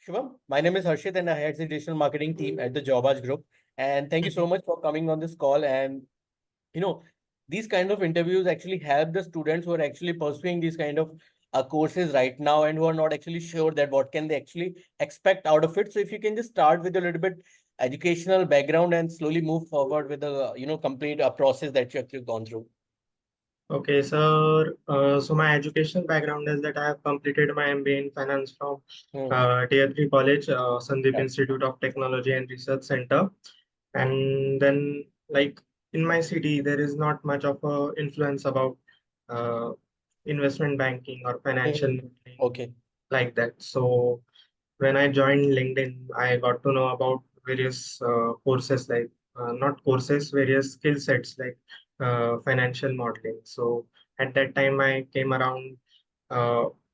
Shubham. My name is Harshit and I head the digital marketing team at the Jobaaj Group. And thank you so much for coming on this call. And you know, these kind of interviews actually help the students who are actually pursuing these kind of courses right now and who are not actually sure that what can they actually expect out of it. So if you can just start with a little bit educational background and slowly move forward with the complete process that you actually gone through. Okay, sir. So my education background is that I have completed my MBA in finance from Hmm. Tier 3 College, Sandeep Right. Institute of Technology and Research Center. And then, like in my city, there is not much of a influence about uh, investment banking or financial Hmm. modeling Okay. like that. So when I joined LinkedIn, I got to know about various courses like not courses, various skill sets like financial modeling. So at that time, I came around,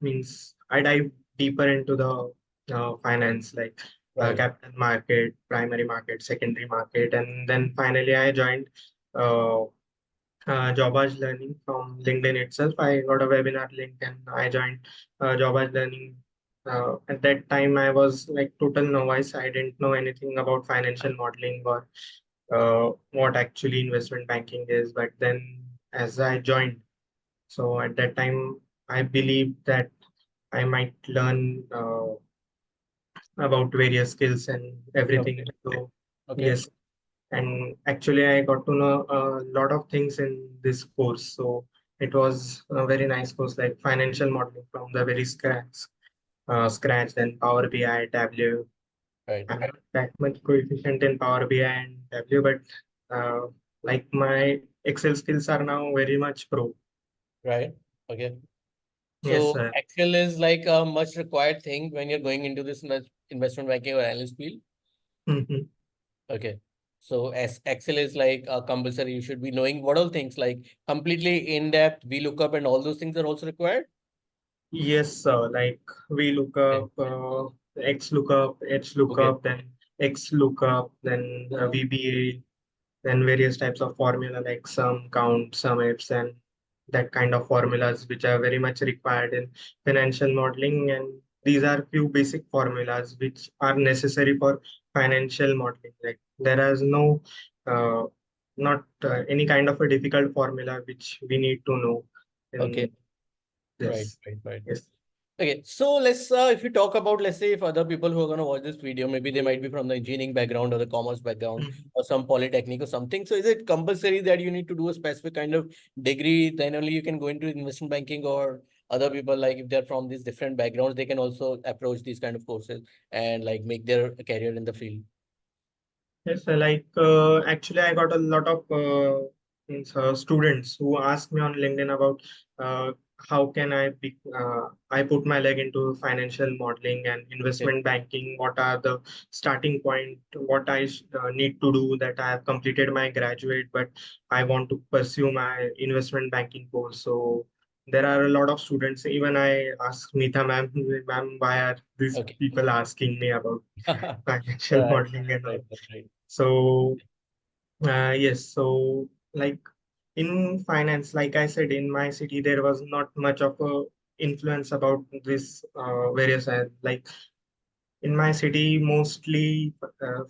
means I dive deeper into the finance, like Right. capital market, primary market, secondary market, and then finally I joined uh, Jobaaj Learning from LinkedIn itself. I got a webinar link and I joined Jobaaj Learning. At that time, I was like total novice. I didn't know anything about financial modeling or what actually investment banking is. But then, as I joined, so at that time, I believed that I might learn about various skills and everything. Okay. So, Okay. yes, and actually I got to know a lot of things in this course. So it was a very nice course, like financial modeling from the very scratch, then Power BI, Tableau. Right. I'm not that much proficient in Power BI and Tableau, but uh, like my Excel skills are now very much pro. Right. Okay. Yes, So sir. Excel is like a much required thing when you're going into this investment banking or analyst field. Mhm. Okay. So as Excel is like a compulsory, you should be knowing what all things like completely in depth, VLOOKUP and all those things are also required. Yes, sir. Like we look Okay. up X lookup, H Okay. lookup, then X lookup, then Uh-huh. VBA, then various types of formula like sum, count, sum ifs, and that kind of formulas which are very much required in financial modeling. And these are few basic formulas which are necessary for financial modeling. Like there is no not any kind of a difficult formula which we need to know in Okay. Right. this. Right. Right. Yes. Okay, so let's if you talk about, let's say, if other people who are going to watch this video, maybe they might be from the engineering background or the commerce background Mhm. or some polytechnic or something. So is it compulsory that you need to do a specific kind of degree, then only you can go into investment banking, or other people, like if they're from these different backgrounds, they can also approach these kind of courses and like make their career in the field? Yes, like actually, I got a lot of students who ask me on LinkedIn about uh, how can I put my leg into financial modeling and Okay. investment banking. What are the starting point? What I need to do that I have completed my graduate, but I want to pursue my investment banking course. So there are a lot of students. Even I ask Meeta ma'am, why are these Okay. people asking me about financial Right. modeling and all? Right. Right. So, yes, so like in finance, like I said, in my city, there was not much of a influence about this various like in my city, mostly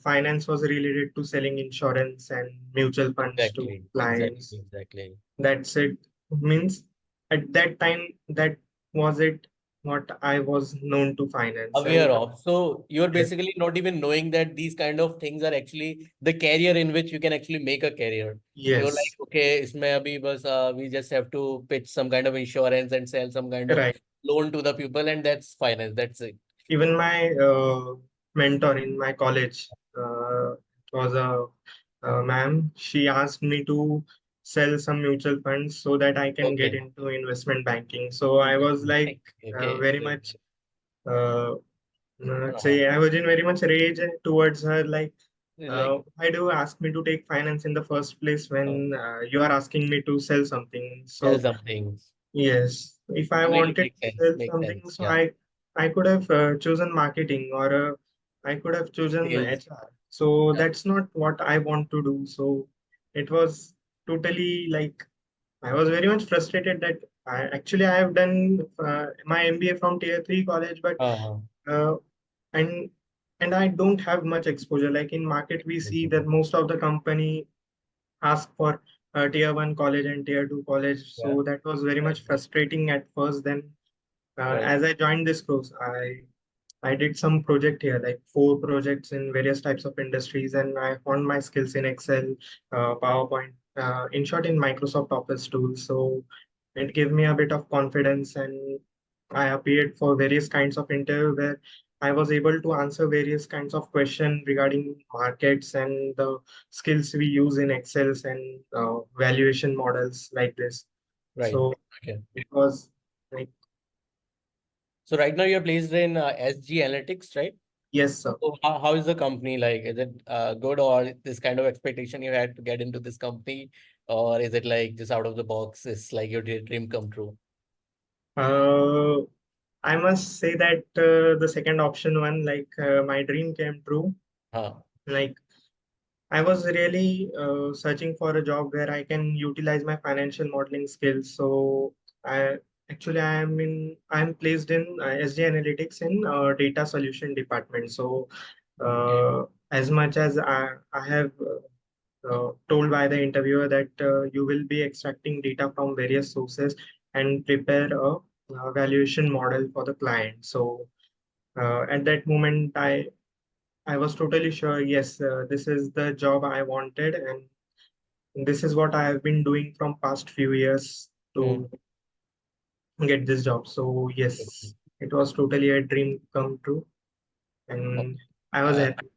finance was related to selling insurance and mutual funds to Exactly. Exactly. clients. Exactly. That's it. Means at that time, that was it, what I was known to finance. Aware And of. So you're yes, basically not even knowing that these kind of things are actually the career in which you can actually make a career. You're like, yes, okay, isme abhi bas, we just have to pitch some kind of insurance and sell some kind of right. loan to the people, and that's finance. That's it. Even my mentor in my college, it was a ma'am. She asked me to sell some mutual funds so that I can get Okay. into investment banking. So I was like Okay. very So, much, uh, uh-huh. say I was in very much rage towards her. Like, Like, why do you ask me to take finance in the first place uh, when you are asking me to sell something? sell So some things. yes, if I Really wanted makes to sense. sell Makes something, sense. so Yeah. I could have chosen marketing or I could have chosen Sales. HR. So Yeah. that's not what I want to do. So it was totally like I was very much frustrated that I have done my MBA from Tier 3 college, but Uh-huh. uh, and and I don't have much exposure. Like in market, we see that most of the company ask for tier one college and tier two college. Yeah. So that was very Right. much frustrating at first. Then Right. as I joined this course, I did some project here, like 4 projects in various types of industries, and I honed my skills in Excel, PowerPoint, in short, in Microsoft Office tools. So it gave me a bit of confidence, and I appeared for various kinds of interview where I was able to answer various kinds of questions regarding markets and the skills we use in Excels and valuation models like this. Right. So Okay. it was like, So right now you're placed in SG Analytics, right? yes, So sir. how is the company like? Is it good, or this kind of expectation you had to get into this company, or is it like just out of the box? It's like your dream come true. Uh, I must say that the second option one, like my dream came true. Huh. Like I was really searching for a job where I can utilize my financial modeling skills. So I I'm placed in SG Analytics in data solution department. So Okay. as much as I have told by the interviewer that you will be extracting data from various sources and prepare a valuation model for the client. So at that moment, I was totally sure, yes, this is the job I wanted, and this is what I have been doing from past few years Hmm. to get this job. So yes, it was totally a dream come true, and Okay. I was happy.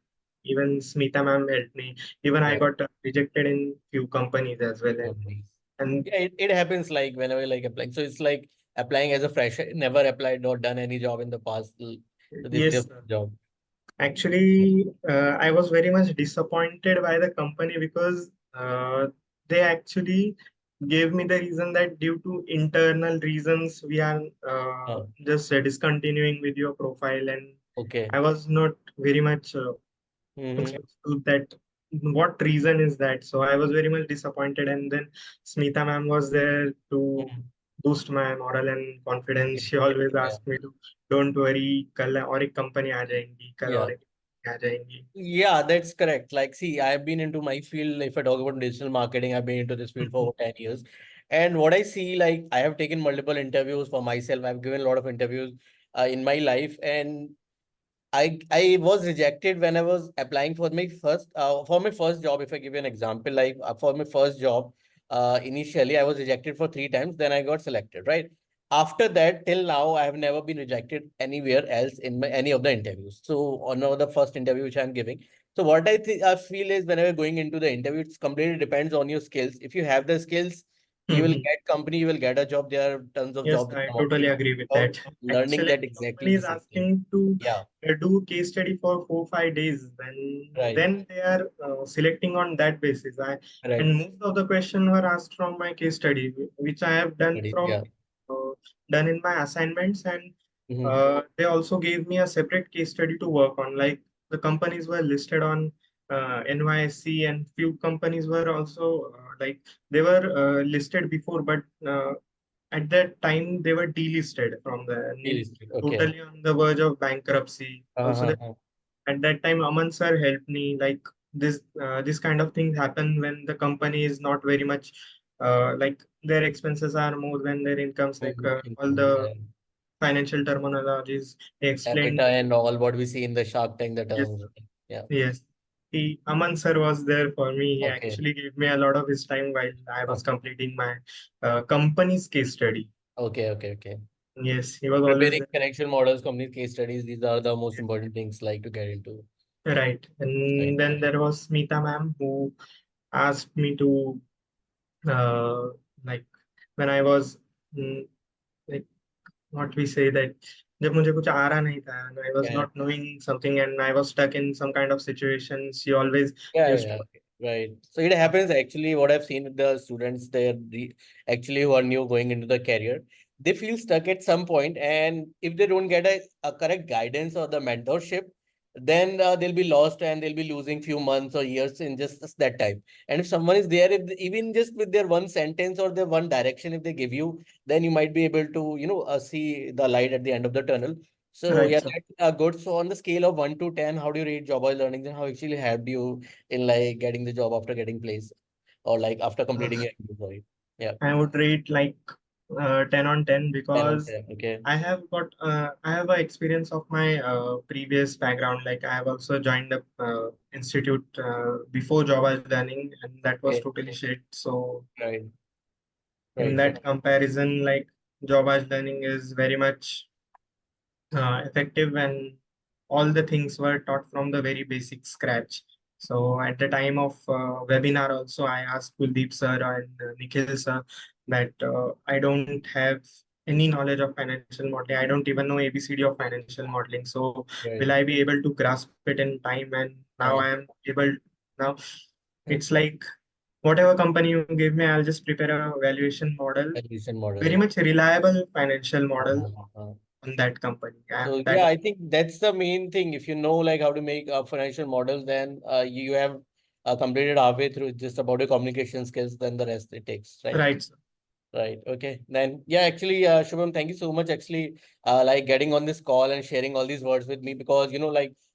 Even Smita ma'am helped me. Even I Yeah. got rejected in few companies as well, Companies. and Yeah, it happens like whenever like applying. So it's like applying as a fresher, never applied or done any job in the past. So this is your yes, first job. actually, I was very much disappointed by the company because they actually gave me the reason that due to internal reasons, we are Huh. just discontinuing with your profile. And Okay. I was not very much Mm-hmm. close to that. What reason is that? So I was very much disappointed. And then Smita ma'am was there to boost my moral and confidence. She always Yeah. asked me to, don't worry, कल और एक company आ जाएंगी, कल Yeah. और एक company आ जाएंगी. Yeah, that's correct. Like, see, I've been into my field. If I talk about digital marketing, I've been into this field for over 10 years. And what I see, like, I have taken multiple interviews for myself. I've given a lot of interviews in my life. And I was rejected when I was applying for my first job. If I give you an example, like for my first job, initially I was rejected for 3 times. Then I got selected. Right after that, till now, I have never been rejected anywhere else in any of the interviews. So on the first interview which I'm giving. So what I feel is whenever going into the interview, it's completely depends on your skills. If you have the skills, you will get company, you will get a job. There are tons of Yes, jobs in I the totally market. agree with Of that. learning Actually, that if exactly company the is same thing. asking to Yeah, do case study for 4 5 days, right, then they are selecting on that basis. right. And most of the question were asked from my case study, which I have done Yeah. uh, done in my assignments, and Hmm. they also gave me a separate case study to work on. Like the companies were listed on NYSE, and few companies were also like they were listed before, but at that time they were delisted from the and Realistic. Okay. totally on the verge of bankruptcy. Also, Uh-huh. at that time, Aman sir helped me. Like this kind of things happen when the company is not very much like their expenses are more than their incomes. Like all the Yeah. financial terminologies they explained. EBITDA and all what we see in the Shark Tank, the Yes, terms. Yeah. yes. Aman sir was there for me. He Okay. actually gave me a lot of his time while I Huh. was completing my company's case study. Okay. Okay. Okay. Yes, he was always Preparing there. connection models, company case studies. These are the most important things like to get into. Right. Right. And then there was Smita ma'am who asked me to uh, like when I was like what we say that जब मुझे कुछ आ रहा नहीं था and I was Yeah. not knowing something and I was stuck in some kind of situation, she always Yeah, used yeah, to right. So it happens actually. What I've seen with the students, actually who are new going into the career, they feel stuck at some point, and if they don't get a correct guidance or the mentorship, then they'll be lost and they'll be losing few months or years in just that time. And if someone is there, if even just with their one sentence or their one direction, if they give you, then you might be able to see the light at the end of the tunnel. So Right, yeah, sir. that's good. So on the scale of 1 to 10, how do you rate Jobaaj Learnings and how actually helped you in like getting the job after getting placed or like after completing Uh, your interview? Sorry. Yeah, I would rate like 10 on 10 10 on because 10. Okay. I have a experience of my previous background. Like I have also joined the institute before Jobaaj Learning, and that was Okay. totally shit. So Right. in Right. So that comparison, like Jobaaj Learning is very much effective and all the things were taught from the very basic scratch. So at the time of webinar also, I asked Kuldeep sir and Nikhil sir that I don't have any knowledge of financial modeling. I don't even know ABCD of financial modeling. So will right. I be able to grasp it in time? And now I am able. Now it's like whatever company you give me, I'll just prepare a valuation model, Valuation very model. much reliable financial model Uh, on that company, So and that yeah, I think that's the main thing. If you know like how to make financial models, then you have completed halfway through just about your communication skills. Then the rest it takes, right? right. Right. Okay. Then, yeah, actually, Shubham, thank you so much. Actually, like getting on this call and sharing all these words with me because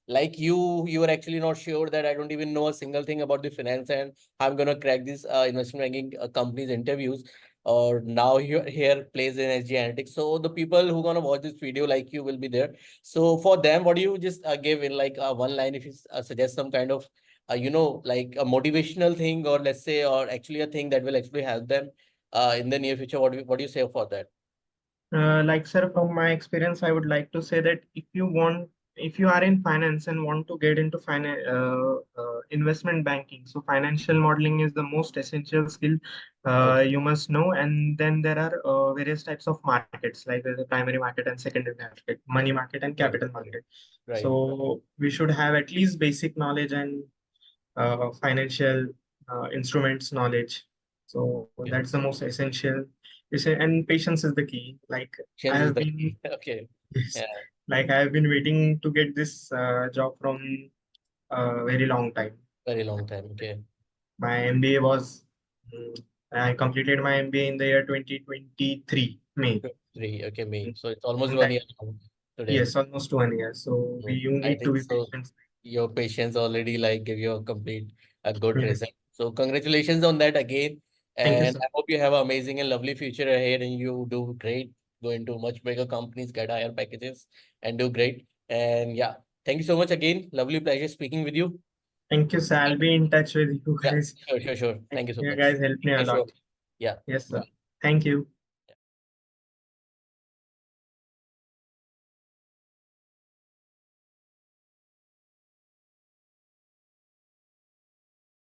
like you were actually not sure that I don't even know a single thing about the finance and I'm gonna crack these investment banking companies interviews. Or now here plays in SG Analytics. So the people who gonna watch this video like you will be there. So for them, what do you just give in like one line if you suggest some kind of like a motivational thing or let's say or actually a thing that will actually help them in the near future. What do you say for that? Like, sir, from my experience, I would like to say that if you are in finance and want to get into investment banking, so financial modeling is the most essential skill Okay. you must know. And then there are various types of markets, like there's a primary market and secondary market, money market and Right. capital Right. market. Right. So we should have at least basic knowledge and financial instruments knowledge. So that's Okay. the most essential. And patience is the key. Like I Chance is have the been, key. Okay. yes, Yeah. like I have been waiting to get this job from a very long time. Very long time. Okay. My MBA was, I completed my MBA in the year 2023, May. 3. Okay. Me. So it's almost And one that, year now today. yes, almost 1 year. So Mm. you I need to think be so. patient. Your patience already like give you a good Yes. result. So congratulations on that again. Thank you, And sir. I hope you have an amazing and lovely future ahead and you do great, go into much bigger companies, get higher packages and do great. And yeah, thank you so much again. Lovely pleasure speaking with you. Thank you, sir. I'll be in touch with you Yeah, guys. sure, sure, sure. Thank you so You much. guys helped me Take a care, lot. sure. Yeah. Yes, sir. Bye. Thank you.